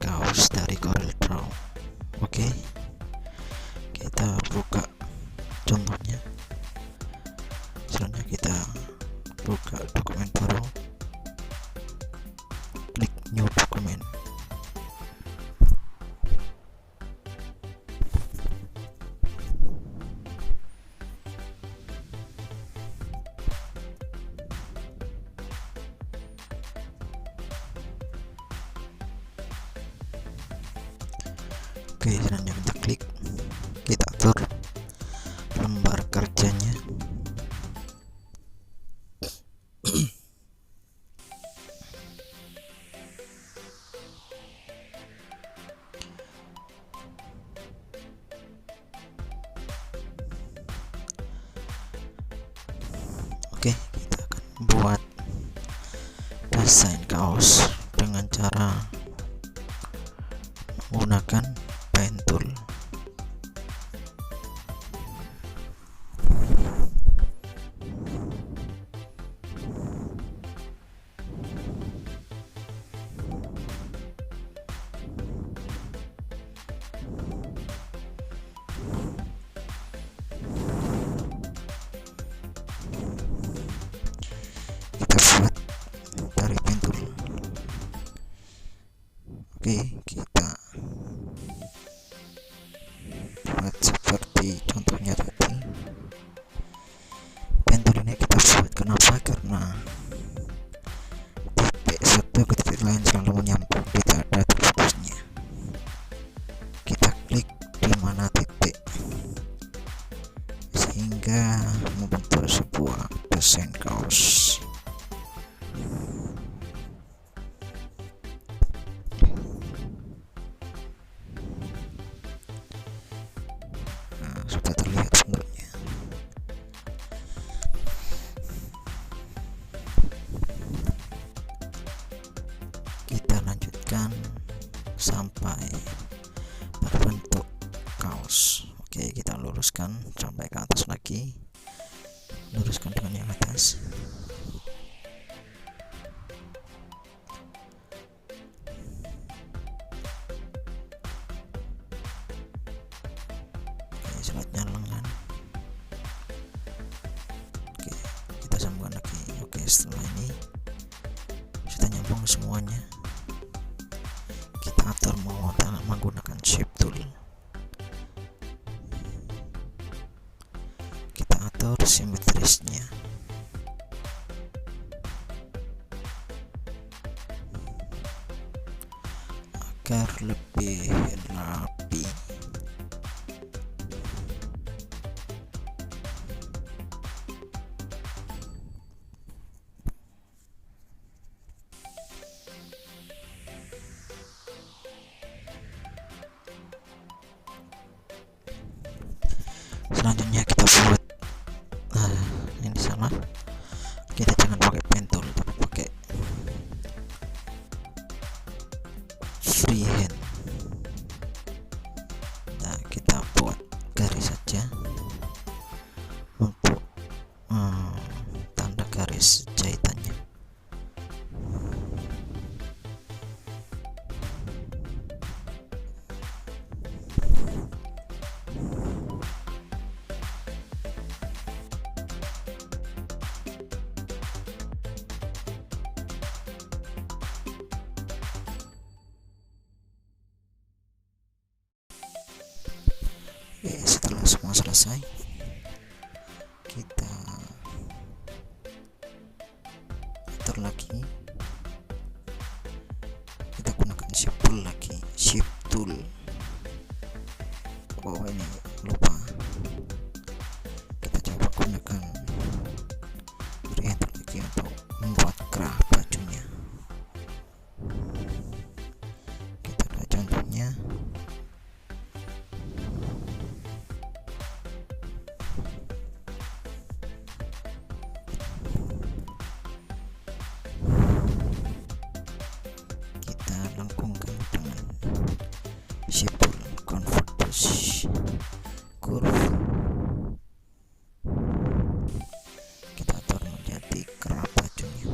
Kaos dari Corel Draw. Oke, kita buka contohnya. Selanjutnya kita buka dokumen baru, klik new dokumen. Oke, selanjutnya kita klik, kita atur lembar kerjanya. Oke, kita akan buat desain kaos dengan cara menggunakan pen tool. Kita buat dari pen tool. Oke, kita buat seperti contohnya tadi. Pen tool ini kita buat kenapa? Karena titik satu ke titik lain selalu menyambung, tidak ada terputusnya. Kita klik di mana titik sehingga membentuk sebuah desain kaos. Sudah terlihat bentuknya. Kita lanjutkan sampai berbentuk kaos. Oke, kita luruskan sampai ke atas lagi, luruskan dengan yang atas. Selanjutnya lengan. Oke, kita sambungkan lagi. Oke, setelah ini sudah nyambung semuanya. Kita atur menggunakan shape tool. Kita atur simetrisnya. Agar lebih rapi. Selanjutnya kita buat ini sama, kita jangan pakai pen tool tapi pakai freehand. Nah, kita buat garis saja untuk tanda garis jahitannya. Oke, setelah semua selesai, kita atur lagi. Kita gunakan shape tool lagi, shape tool. Oh, ini lupa. Kita coba gunakan freehand lagi untuk membuat kerah bajunya. Kita lihat contohnya. Lengkungkan dengan shape tool, convert curve. Kita atur menjadi kerah bajunya.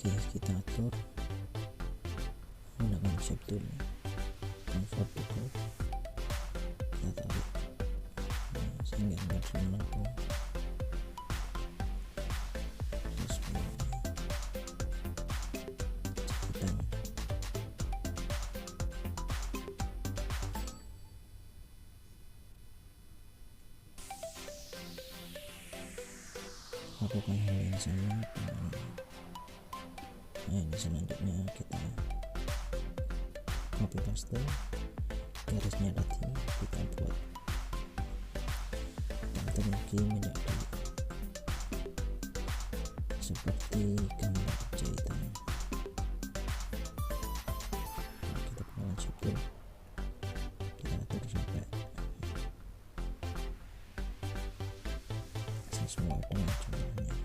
Oke, kita atur menggunakan shape tool, convert to curve, kita tarik sehingga marginal aku sesuai jahitan. Lakukan hal yang sama dengan ini. Selanjutnya kita copy paste garisnya tadi, kita buat atur lagi menjadi seperti gambar jahitan. Kita gunakan shape tool, kita atur sampai sesuai dengan jumlahnya.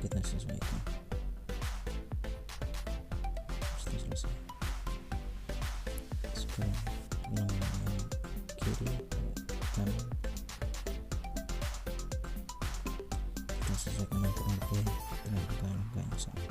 Kita sesuaikan. Sudah selesai. Sekarang yang kiri atau kanan kita sesuaikan ukuran B dengan angka-angka yang sama.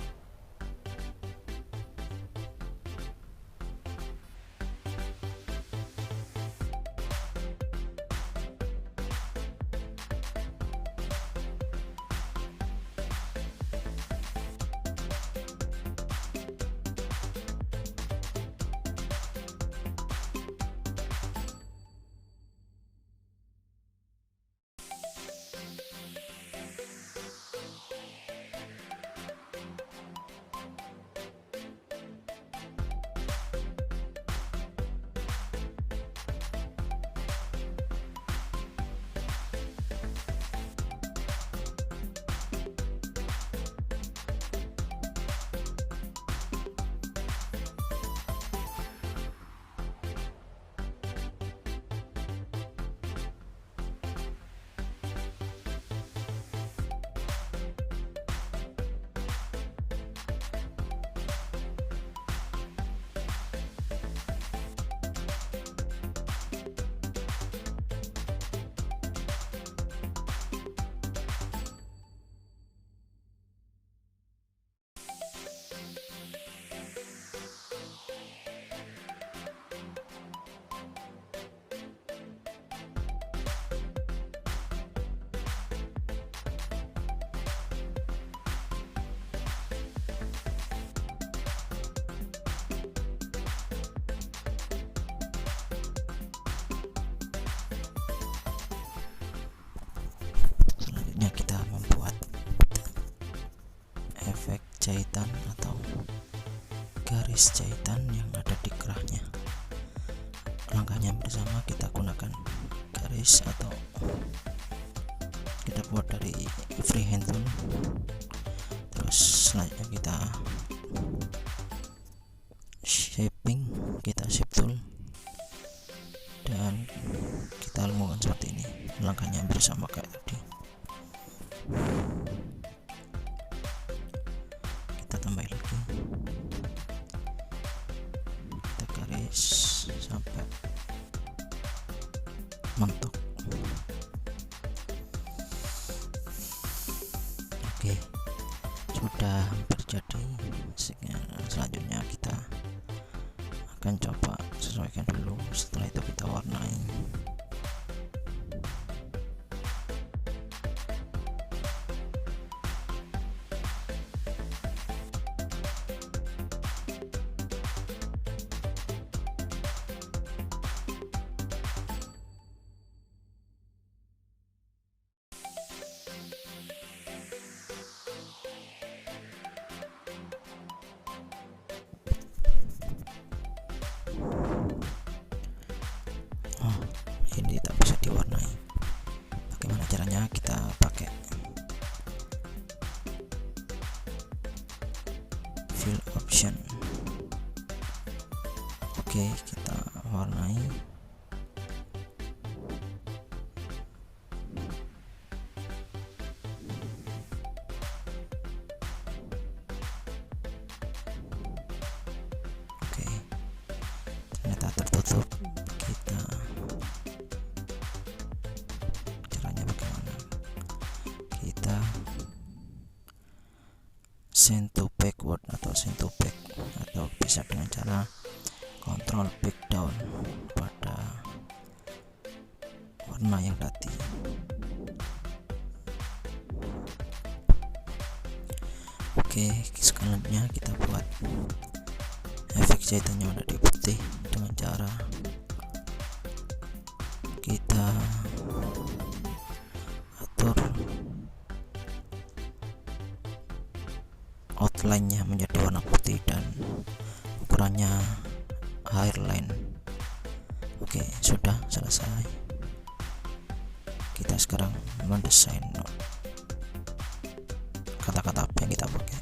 Kita membuat efek jahitan atau garis jahitan yang ada di kerahnya. Langkahnya bersama, kita gunakan garis atau kita buat dari freehand tool. Terus selanjutnya kita shaping, kita shape tool dan kita lakukan seperti ini. Langkahnya bersama kayak tadi. Kita tambah lagi, kita garis sampai mentok. Oke, sudah hampir jadi. Selanjutnya kita akan coba sesuaikan dulu, setelah itu kita warnai. Ini tak bisa diwarnai. Bagaimana caranya? Kita pakai fill option. Oke, kita warnai. Oke, ternyata tertutup. Kita caranya bagaimana? Kita send to backward atau send to back, atau bisa dengan cara control back down pada warna yang tadi. Oke, selanjutnya kita buat efek jahitannya warna di putih dengan cara kita atur outline-nya menjadi warna putih dan ukurannya hairline. Oke, sudah selesai. Kita sekarang mendesain kata-kata apa yang kita pakai.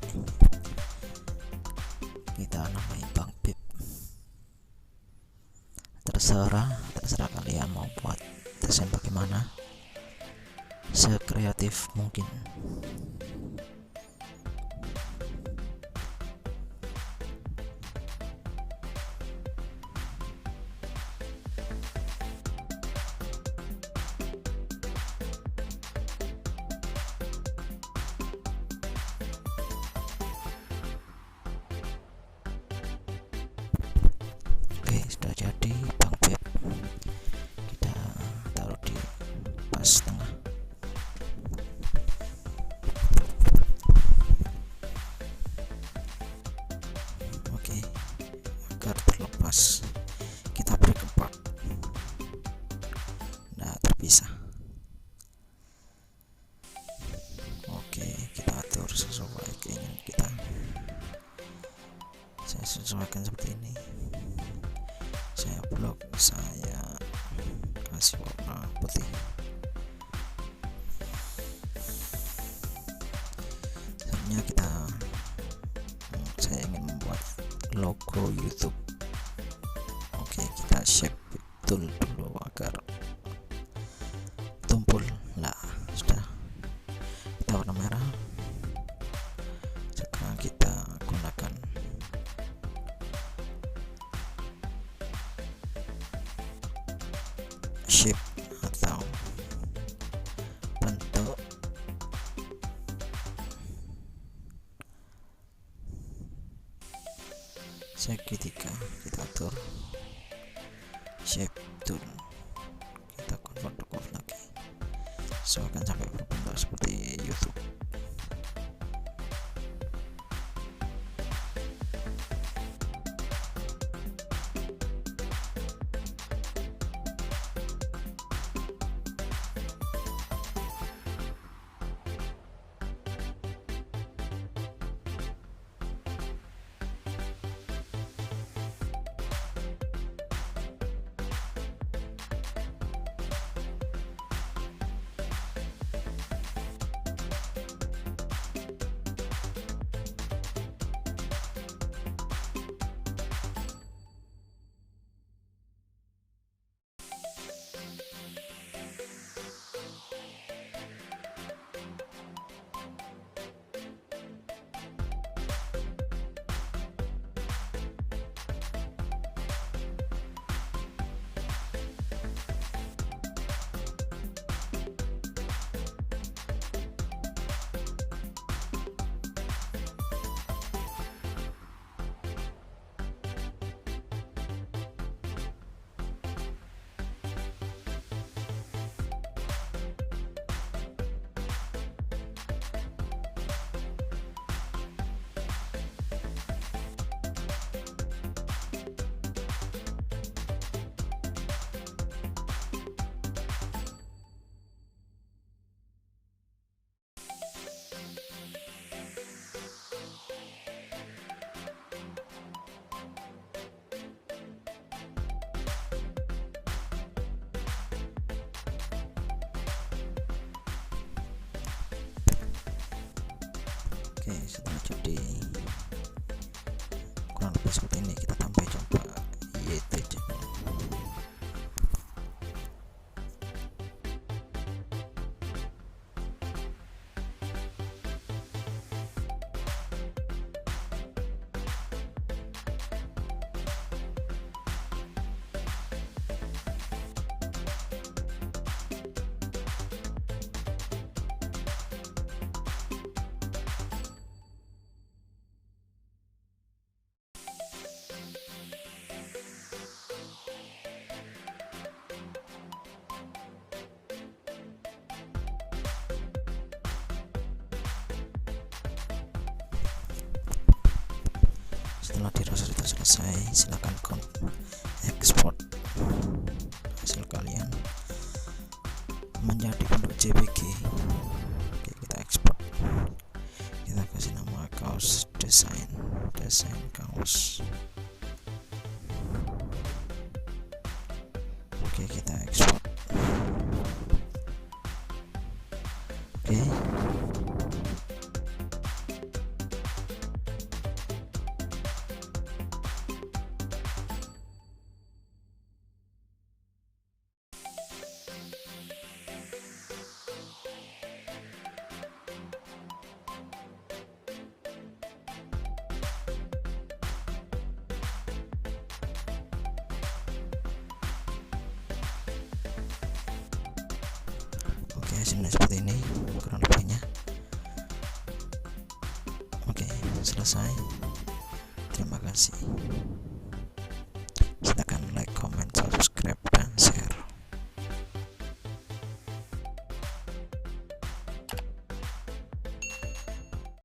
Kita namai Bang Bib. Terserah kalian mau buat desain bagaimana, sekreatif mungkin. Oke, sudah jadi Bang Beb. Kita taruh di pas tengah. Oke, agar terlepas kita beri kepak. Nah, terpisah. Oke, kita atur sesuai keinginan kita. Saya sesuaikan seperti ini. Saya blok, saya kasih warna putih. Selanjutnya saya ingin membuat logo YouTube. Oke, kita shape tool dulu agar tumpul. Nah, sudah. Kita warna merah. Sekarang kita gunakan shape atau bentuk segitiga. Kita atur shape tool, kita convert to curve lagi, sesuaikan sampai berbentuk seperti YouTube. Oke, setelah jadi kurang lebih seperti ini, kita tambah coba YT channel. Setelah dirasa sudah selesai, silakan ekspor hasil kalian menjadi bentuk JPG. Oke, kita ekspor, kita kasih nama kaos desain kaos. Oke, kita ekspor. Oke, hasilnya seperti ini kurang lebihnya. Oke, selesai. Terima kasih.